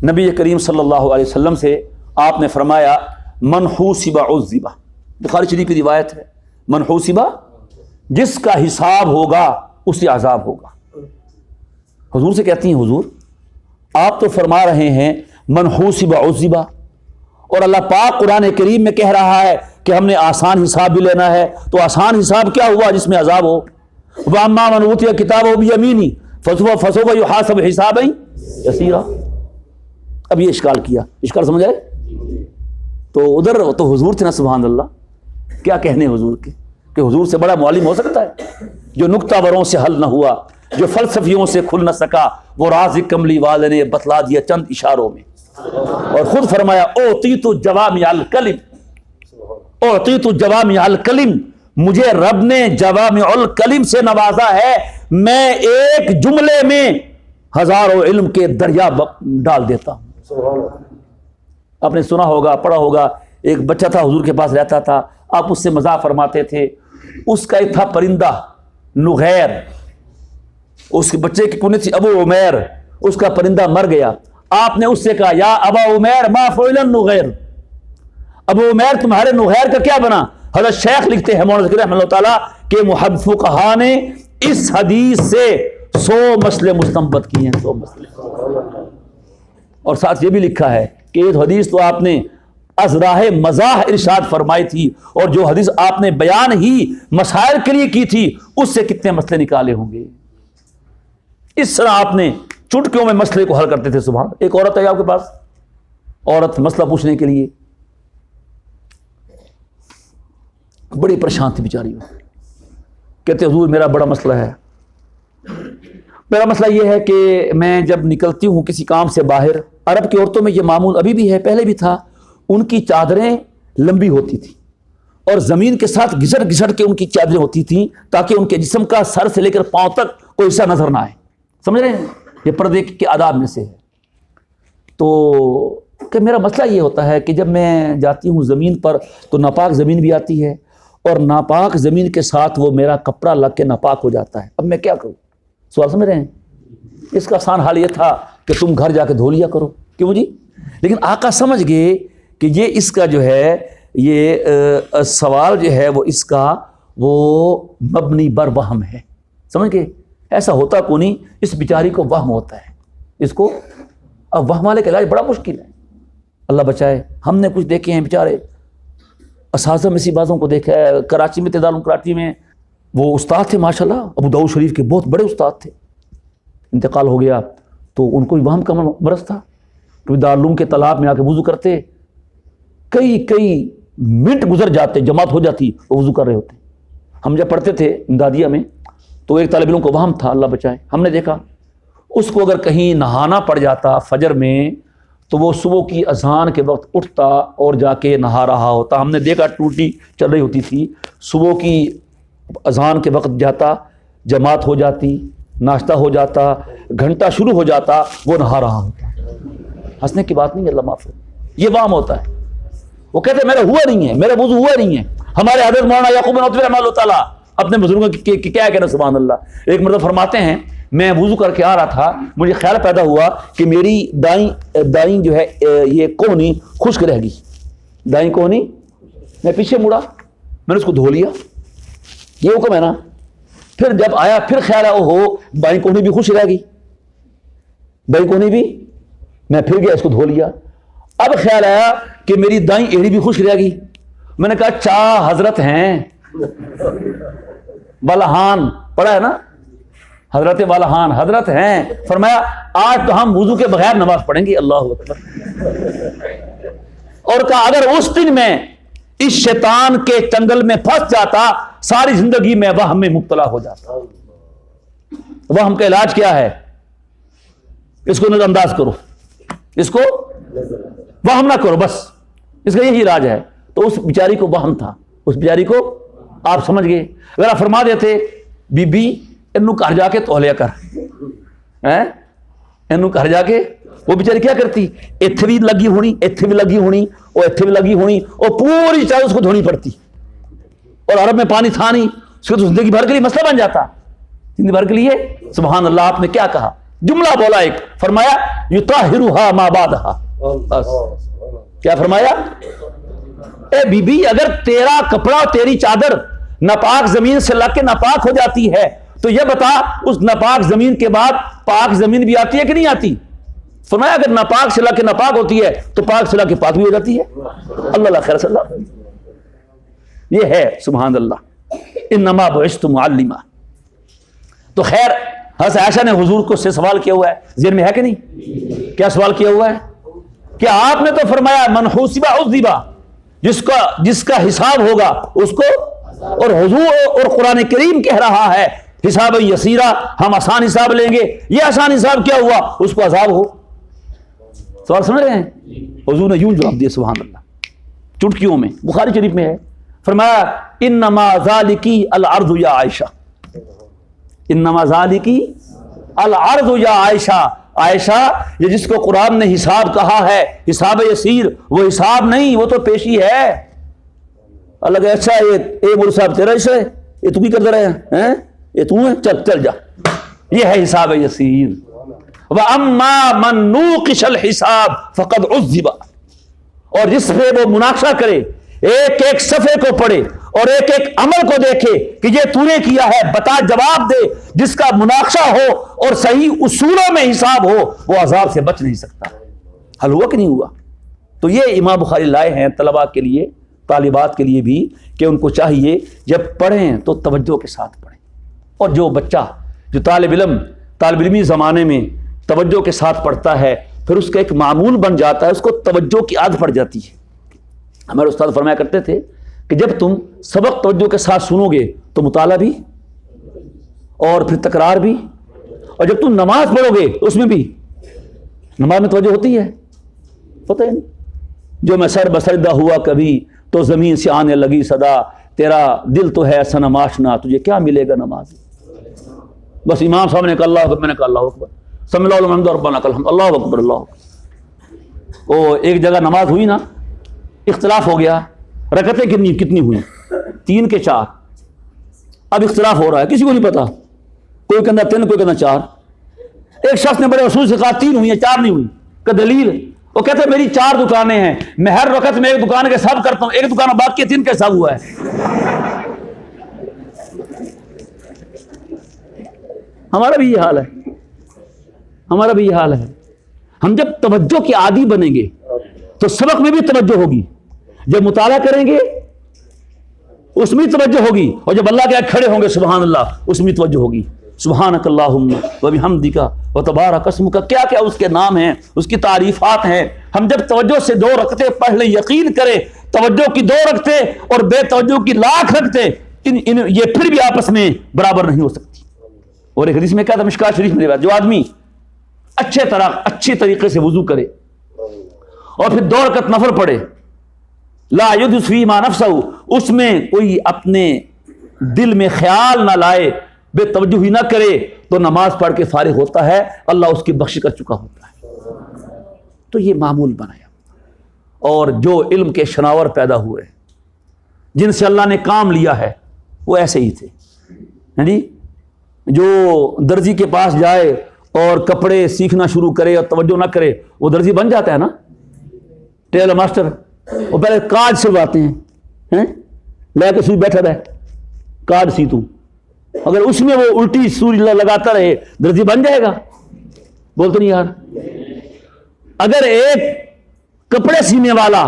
نبی کریم صلی اللہ علیہ وسلم سے. آپ نے فرمایا من حوسب عذب، بخاری شریف کی روایت ہے، من حوسب، جس کا حساب ہوگا اسے عذاب ہوگا. حضور سے کہتی ہیں حضور آپ تو فرما رہے ہیں من حوسب عذب، اور اللہ پاک قرآن کریم میں کہہ رہا ہے کہ ہم نے آسان حساب بھی لینا ہے، تو آسان حساب کیا ہوا جس میں عذاب ہو؟ وَأَمَّا مَنْ أُوتِيَ كِتَابَهُ بِيَمِينِهِ فَسَوْفَ يُحَاسَبُ حِسَابًا يَسِيرًا. اب یہ اشکال کیا، اشکال سمجھ آئے؟ تو ادھر تو حضور تھے نا، سبحان اللہ، کیا کہنے حضور کے، کہ حضور سے بڑا معلم ہو سکتا ہے؟ جو نکتہ وروں سے حل نہ ہوا، جو فلسفیوں سے کھل نہ سکا، وہ راز کملی والے نے بتلا دیا چند اشاروں میں. اور خود فرمایا اوتیت جوامع الکلم، اوتیت جوامع الکلم، مجھے رب نے جوامع الکلم سے نوازا ہے، میں ایک جملے میں ہزاروں علم کے دریا ڈال دیتا ہوں. آپ نے سنا ہوگا، پڑھا ہوگا، ایک بچہ تھا حضور کے پاس رہتا تھا، آپ اس سے مزاح فرماتے تھے. اس کا ایک تھا پرندہ نغیر، اس کے بچے کی کنیت تھی ابو عمیر، اس کا پرندہ مر گیا. آپ نے اس سے کہا یا ابا عمیر ما فعل النغیر، ابو عمیر تمہارے نغیر کا کیا بنا؟ حضرت شیخ لکھتے ہیں مولانا ذکر رحمہ اللہ تعالیٰ کہ محدث فقہا نے اس حدیث سے 100 مسئلے مستنبط کیے ہیں، 100 مسئلے. اور ساتھ یہ بھی لکھا ہے کہ یہ حدیث تو آپ نے از راہ مزاح ارشاد فرمائی تھی، اور جو حدیث آپ نے بیان ہی مسائل کے لیے کی تھی اس سے کتنے مسئلے نکالے ہوں گے. اس طرح آپ نے چٹکیوں میں مسئلے کو حل کرتے تھے. سبحان. ایک عورت ہے آپ کے پاس، عورت مسئلہ پوچھنے کے لیے بڑی پریشان تھی بیچاری، کہتے حضور میرا بڑا مسئلہ ہے. میرا مسئلہ یہ ہے کہ میں جب نکلتی ہوں کسی کام سے باہر، عرب کی عورتوں میں یہ معمول ابھی بھی ہے، پہلے بھی تھا، ان کی چادریں لمبی ہوتی تھی اور زمین کے ساتھ گھسٹ گھسٹ کے ان کی چادریں ہوتی تھیں تاکہ ان کے جسم کا سر سے لے کر پاؤں تک کوئی حصہ نظر نہ آئے. سمجھ رہے ہیں؟ یہ پردے کے آداب میں سے ہے. تو کہ میرا مسئلہ یہ ہوتا ہے کہ جب میں جاتی ہوں زمین پر تو ناپاک زمین بھی آتی ہے اور ناپاک زمین کے ساتھ وہ میرا کپڑا لگ کے ناپاک ہو جاتا ہے، اب میں کیا کروں؟ سوال سمجھ رہے ہیں؟ اس کا آسان حال یہ تھا کہ تم گھر جا کے دھو لیا کرو، کیوں جی؟ لیکن آقا سمجھ گئے کہ یہ اس کا جو ہے یہ سوال جو ہے وہ اس کا وہ مبنی بر وہم ہے، سمجھ گئے؟ ایسا ہوتا کو نہیں، اس بیچاری کو وہم ہوتا ہے، اس کو اب وہم والے کا علاج بڑا مشکل ہے، اللہ بچائے۔ ہم نے کچھ دیکھے ہیں بیچارے اساتذہ میں اسی باتوں کو دیکھا ہے۔ کراچی میں تعداد کراچی میں وہ استاد تھے ماشاءاللہ، ابو داؤد شریف کے بہت بڑے استاد تھے، انتقال ہو گیا تو ان کو وہم کا مرض تھا کہ دارالعلوم کے تالاب میں آ کے وضو کرتے، کئی منٹ گزر جاتے، جماعت ہو جاتی، وہ وضو کر رہے ہوتے۔ ہم جب پڑھتے تھے امدادیہ میں تو ایک طالب علم کو وہم تھا، اللہ بچائے، ہم نے دیکھا اس کو اگر کہیں نہانا پڑ جاتا فجر میں تو وہ صبح کی اذان کے وقت اٹھتا اور جا کے نہا رہا ہوتا۔ ہم نے دیکھا ٹوٹی چل رہی ہوتی تھی، صبح کی اذان کے وقت جاتا، جماعت ہو جاتی، ناشتہ ہو جاتا، گھنٹہ شروع ہو جاتا، وہ نہا رہا ہوتا۔ ہنسنے کی بات نہیں ہے، اللہ معاف کرے، یہ وہم ہوتا ہے۔ وہ کہتے میرا ہوا نہیں ہے، میرا وضو ہوا نہیں ہے۔ ہمارے حضرت مولانا یعقوب بن عطیہ رحمہ اللہ تعالیٰ اپنے بزرگوں کی کیا کہنا، سبحان اللہ، ایک مرتبہ فرماتے ہیں میں وضو کر کے آ رہا تھا، مجھے خیال پیدا ہوا کہ میری دائیں جو ہے یہ کوہنی خشک رہ گئی، دائیں کوہنی، میں پیچھے مڑا، میں نے اس کو دھو لیا، یہ حکم ہے نا۔ پھر جب آیا پھر خیال آیا اوہو بائیں کوہنی بھی خشک رہ گئی، دائیں کوہنی بھی، میں پھر گیا اس کو دھو لیا۔ اب خیال آیا کہ میری دائیں ایڑی بھی خشک رہ گئی، میں نے کہا چاہ حضرت ہیں والہان، پڑھا ہے نا حضرت والہان، حضرت ہیں، فرمایا آج تو ہم وضو کے بغیر نماز پڑھیں گے، اللہ اکبر۔ اور کہا اگر اس دن میں اس شیطان کے چنگل میں پھنس جاتا ساری زندگی میں وہم میں مبتلا ہو جاتا۔ وہم کا علاج کیا ہے؟ اس کو نظر انداز کرو، اس کو وہم نہ کرو، بس اس کا یہی علاج ہے۔ تو اس بیچاری کو وہم تھا، اس بیچاری کو آپ سمجھ گئے۔ اگر آپ فرما دیتے بی بی انو گھر جا کے تولیہ کر، انو گھر جا کے، وہ بیچاری کیا کرتی؟ ایتھے بھی لگی ہونی، ایتھے بھی لگی ہونی، اور ایتھے بھی لگی ہونی، اور پوری چادر اس کو دھونی پڑتی، اور عرب میں پانی تھا نہیں، اس کو تو زندگی بھر کے لیے مسئلہ بن جاتا، زندگی بھر کے لیے۔ سبحان اللہ، آپ نے کیا کہا؟ جملہ بولا ایک، فرمایا یطہرھا ما بعدھا، کیا فرمایا؟ اے بی بی اگر تیرا کپڑا تیری چادر ناپاک زمین سے لگ کے ناپاک ہو جاتی ہے تو یہ بتا اس ناپاک زمین کے بعد پاک زمین بھی آتی ہے کہ نہیں آتی؟ فرمایا اگر ناپاک سے لگ کے ناپاک ہوتی ہے تو پاک سے لگ کے پاک بھی ہو جاتی ہے۔ اللہ خیر صلی اللہ، یہ ہے سبحان اللہ، انما بعثت معلما۔ تو خیر حضرت عائشہ نے حضور کو سے سوال کیا ہوا ہے، ذہن میں ہے کہ نہیں؟ کیا سوال کیا ہوا ہے؟ کہ آپ نے تو فرمایا من حوسب عذب، جس کا حساب ہوگا اس کو، اور حضور اور قرآن کریم کہہ رہا ہے حساب یسیرہ، ہم آسان حساب لیں گے، یہ آسان حساب کیا ہوا؟ اس کو عذاب ہو۔ سوال سمجھ رہے ہیں؟ حضور نے یوں جواب دیا سبحان اللہ چٹکیوں میں، بخاری شریف میں ہے، فرمایا انما ذالکی العرض یا عائشہ، انما ذالکی العرض یا عائشہ، عائشہ یہ جس کو قرآن نے حساب کہا ہے حساب یسیر، وہ حساب نہیں، وہ تو پیشی ہے۔ اللہ کہ اچھا یہ مولوی صاحب تیرا حصہ ہے، یہ تو کی کرتا رہے ہیں، یہ تو ہے، چل جا، یہ ہے حساب یسیر۔ وَأَمَّا مَن نُوقِشَ الْحِسَابَ فَقَدْ عُذِّبَ، اور جس پہ وہ مناقشہ کرے، ایک ایک صفحے کو پڑھے اور ایک ایک عمل کو دیکھے کہ یہ تو نے کیا ہے، بتا جواب دے، جس کا مناقشہ ہو اور صحیح اصولوں میں حساب ہو وہ عذاب سے بچ نہیں سکتا۔ حل ہوا کہ نہیں ہوا؟ تو یہ امام بخاری لائے ہیں طلباء کے لیے، طالبات کے لیے بھی، کہ ان کو چاہیے جب پڑھیں تو توجہ کے ساتھ پڑھیں، اور جو بچہ جو طالب علمی زمانے میں توجہ کے ساتھ پڑھتا ہے پھر اس کا ایک معمول بن جاتا ہے، اس کو توجہ کی عادت پڑ جاتی ہے۔ ہمارے استاد فرمایا کرتے تھے کہ جب تم سبق توجہ کے ساتھ سنو گے تو مطالعہ بھی اور پھر تکرار بھی، اور جب تم نماز پڑھو گے تو اس میں بھی، نماز میں توجہ ہوتی ہے، پتہ ہی نہیں، جو میں سر بسردہ ہوا کبھی تو زمین سے آنے لگی صدا، تیرا دل تو ہے صنم آشنا، تجھے کیا ملے گا نماز؟ بس امام صاحب نے کہا اللہ اکبر، میں نے کہا اللہ اکبر، سمع اللہ لمن حمدہ ربنا لک الحمد، اللہ اکبر اللہ اکبر۔ وہ ایک جگہ نماز ہوئی نا، اختلاف ہو گیا، رکعتیں کتنی ہوئی؟ 3 کے 4. اب اختلاف ہو رہا ہے, کسی کو نہیں پتا, کوئی کہنا 3, کوئی کہنا 4. ایک شخص نے بڑے اصول سے کہا 3 ہوئی ہیں 4 نہیں ہوئی. کہ دلیل؟ وہ کہتے ہیں میری 4 دکانیں ہیں, میں ہر وقت میں ایک دکان کے حساب کرتا ہوں, ایک دکان باقی 3 کا حساب ہوا ہے. ہمارا بھی یہ حال ہے, ہمارا بھی یہ حال ہے. ہم جب توجہ کے عادی بنیں گے تو سبق میں بھی توجہ ہوگی, جب مطالعہ کریں گے اس میں توجہ ہوگی, اور جب اللہ کے آگے کھڑے ہوں گے سبحان اللہ اس میں توجہ ہوگی. سبحانک اللہم وبحمدک وتبارک اسمک, کیا کیا اس کے نام ہیں, اس کی تعریفات ہیں. ہم جب توجہ سے 2 رکعتیں پڑھ لیں, یقین کریں توجہ کی 2 رکعتیں اور بے توجہ کی 1,00,000 رکعتیں یہ پھر بھی آپس میں برابر نہیں ہو سکتی. اور ایک حدیث میں کیا تھا, مشکوٰۃ شریف میں روایت, جو آدمی اچھے طریقے سے وضو کرے اور پھر 2 رکعت نفل پڑھے, لا یحدث فیما نفسہ, اس میں کوئی اپنے دل میں خیال نہ لائے, بے توجہ ہی نہ کرے, تو نماز پڑھ کے فارغ ہوتا ہے, اللہ اس کی بخش کر چکا ہوتا ہے. تو یہ معمول بنایا. اور جو علم کے شناور پیدا ہوئے, جن سے اللہ نے کام لیا ہے, وہ ایسے ہی تھے. جی جو درزی کے پاس جائے اور کپڑے سیکھنا شروع کرے اور توجہ نہ کرے, وہ درزی بن جاتا ہے نا, ٹیلر ماسٹر. وہ پہلے کاج سلواتے ہیں, لے کے سوئی بیٹھا رہے, کاج سی تو, اگر اس میں وہ الٹی سوئی لگاتا رہے درزی بن جائے گا؟ بولتے نہیں یار. اگر ایک کپڑے سینے والا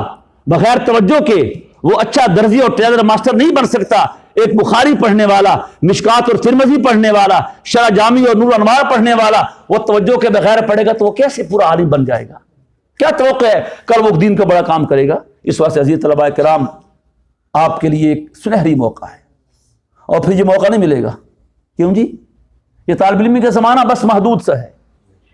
بغیر توجہ کے وہ اچھا درزی اور ٹیلر ماسٹر نہیں بن سکتا, ایک بخاری پڑھنے والا, مشکوٰۃ اور ترمذی پڑھنے والا, شرح جامی اور نور انوار پڑھنے والا, وہ توجہ کے بغیر پڑھے گا تو وہ کیسے پورا عالم بن جائے گا؟ کیا توقع ہے کل وہ دین کا بڑا کام کرے گا؟ اس واسطے عزیز طلباء کرام, آپ کے لیے ایک سنہری موقع ہے, اور پھر یہ موقع نہیں ملے گا. کیوں جی؟ یہ طالب علمی کا زمانہ بس محدود سا ہے.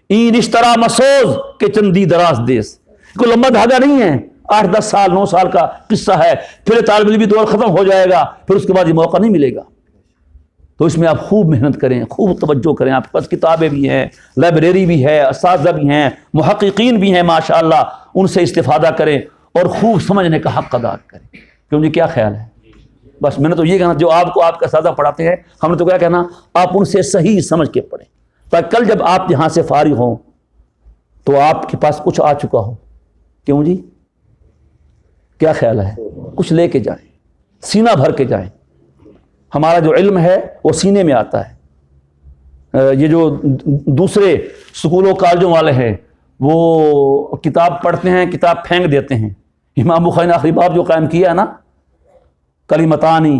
این اشترا مسوز کے چندی دراز دیس, کوئی لمبا دھاگا نہیں ہے, 8-10 سال 9 سال کا قصہ ہے, پھر طالب علمی دور ختم ہو جائے گا, پھر اس کے بعد یہ موقع نہیں ملے گا. تو اس میں آپ خوب محنت کریں, خوب توجہ کریں. آپ کے پاس کتابیں بھی ہیں, لائبریری بھی ہے, اساتذہ بھی ہیں, محققین بھی ہیں ماشاءاللہ, ان سے استفادہ کریں اور خوب سمجھنے کا حق ادا کریں. کیوں جی کیا خیال ہے؟ بس میں نے تو یہ کہنا, جو آپ کو آپ کا اساتذہ پڑھاتے ہیں, ہم نے تو کیا کہنا, آپ ان سے صحیح سمجھ کے پڑھیں, تاکہ کل جب آپ یہاں سے فارغ ہوں تو آپ کے پاس کچھ آ چکا ہو. کیوں جی کیا خیال ہے؟ کچھ لے کے جائیں, سینہ بھر کے جائیں. ہمارا جو علم ہے وہ سینے میں آتا ہے. یہ جو دوسرے سکولوں کالجوں والے ہیں وہ کتاب پڑھتے ہیں, کتاب پھینک دیتے ہیں. امام بخاری نے آخری باب جو قائم کیا ہے نا, کلمتانی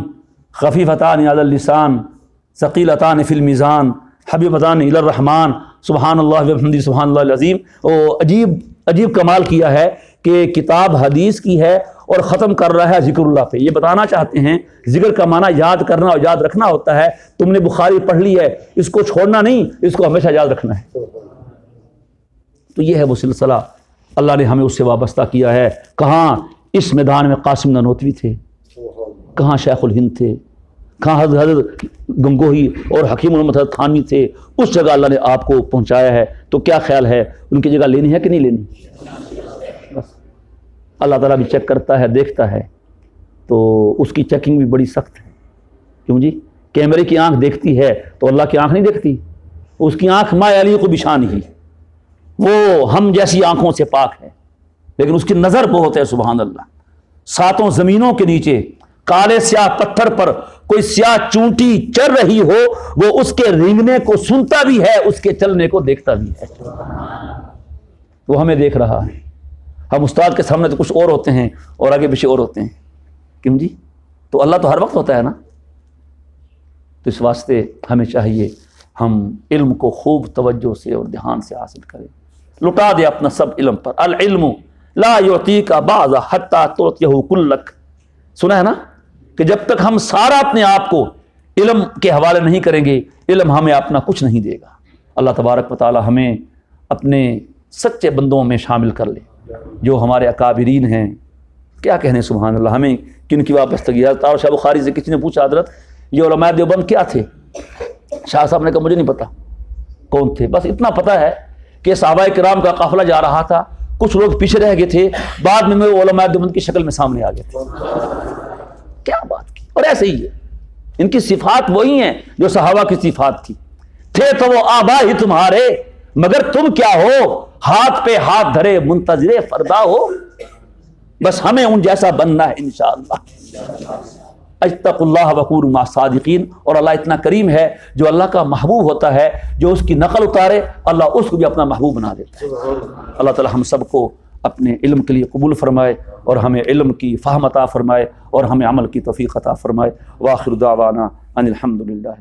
خفیفتان علی اللسان ثقیلتان فی المیزان حبیبتان الی الرحمن سبحان اللہ وبحمدہ سبحان اللہ العظیم. وہ عجیب کمال کیا ہے کہ کتاب حدیث کی ہے اور ختم کر رہا ہے ذکر اللہ پہ. یہ بتانا چاہتے ہیں ذکر کا معنی یاد کرنا اور یاد رکھنا ہوتا ہے. تم نے بخاری پڑھ لی ہے, اس کو چھوڑنا نہیں, اس کو ہمیشہ یاد رکھنا ہے. تو یہ ہے وہ سلسلہ اللہ نے ہمیں اس سے وابستہ کیا ہے. کہاں اس میدان میں قاسم نانوتوی تھے, کہاں شیخ الہند تھے, کہاں حضرت گنگوہی اور حکیم محمد تھانوی تھے. اس جگہ اللہ نے آپ کو پہنچایا ہے. تو کیا خیال ہے, ان کی جگہ لینی ہے کہ نہیں لینی؟ اللہ تعالیٰ بھی چیک کرتا ہے, دیکھتا ہے, تو اس کی چیکنگ بھی بڑی سخت ہے. کیوں جی؟ کیمرے کی آنکھ دیکھتی ہے تو اللہ کی آنکھ نہیں دیکھتی. اس کی آنکھ ما یلیق بشانہ, وہ ہم جیسی آنکھوں سے پاک ہے, لیکن اس کی نظر بہت ہے. سبحان اللہ. 7 زمینوں کے نیچے کالے سیاہ پتھر پر کوئی سیاہ چونٹی چل رہی ہو, وہ اس کے رینگنے کو سنتا بھی ہے, اس کے چلنے کو دیکھتا بھی ہے. وہ ہمیں دیکھ رہا ہے. ہم استاد کے سامنے تو کچھ اور ہوتے ہیں اور آگے پیچھے اور ہوتے ہیں. کیوں جی؟ تو اللہ تو ہر وقت ہوتا ہے نا. تو اس واسطے ہمیں چاہیے ہم علم کو خوب توجہ سے اور دھیان سے حاصل کریں. لٹا دے اپنا سب علم پر. العلم لا یعطیک بعض حتی تعطیہ کلک. سنا ہے نا کہ جب تک ہم سارا اپنے آپ کو علم کے حوالے نہیں کریں گے, علم ہمیں اپنا کچھ نہیں دے گا. اللہ تبارک و تعالی ہمیں اپنے سچے بندوں میں شامل کر لے. جو ہمارے اکابرین ہیں, کیا کہنے سبحان اللہ, ہمیں کن کی وابستگی ہے. طاہر شاہ بخاری سے کسی نے پوچھا, حضرت یہ علماء دیوبند کیا تھے؟ شاہ صاحب نے کہا مجھے نہیں پتا کون تھے, بس اتنا پتا ہے کہ صحابہ کرام کا قافلہ جا رہا تھا, کچھ لوگ پیچھے رہ گئے تھے, بعد میں وہ علماء دیوبند کی شکل میں سامنے آ گئے تھے. کیا بات کی, اور ایسے ہی ہے، ان کی صفات وہی ہیں جو صحابہ کی صفات تھے تو وہ آبا ہی تمہارے، مگر تم کیا ہو، ہاتھ پہ ہاتھ دھرے منتظر فردا ہو۔ بس ہمیں ان جیسا بننا ہے انشاءاللہ۔ اجتق اللہ وکونوا مع الصادقین، اور اللہ اتنا کریم ہے، جو اللہ کا محبوب ہوتا ہے، جو اس کی نقل اتارے اللہ اس کو بھی اپنا محبوب بنا دیتا ہے۔ اللہ تعالی ہم سب کو اپنے علم کے لیے قبول فرمائے، اور ہمیں علم کی فہم عطا فرمائے، اور ہمیں عمل کی توفیق عطا فرمائے۔ وآخر دعوانا ان الحمد للہ۔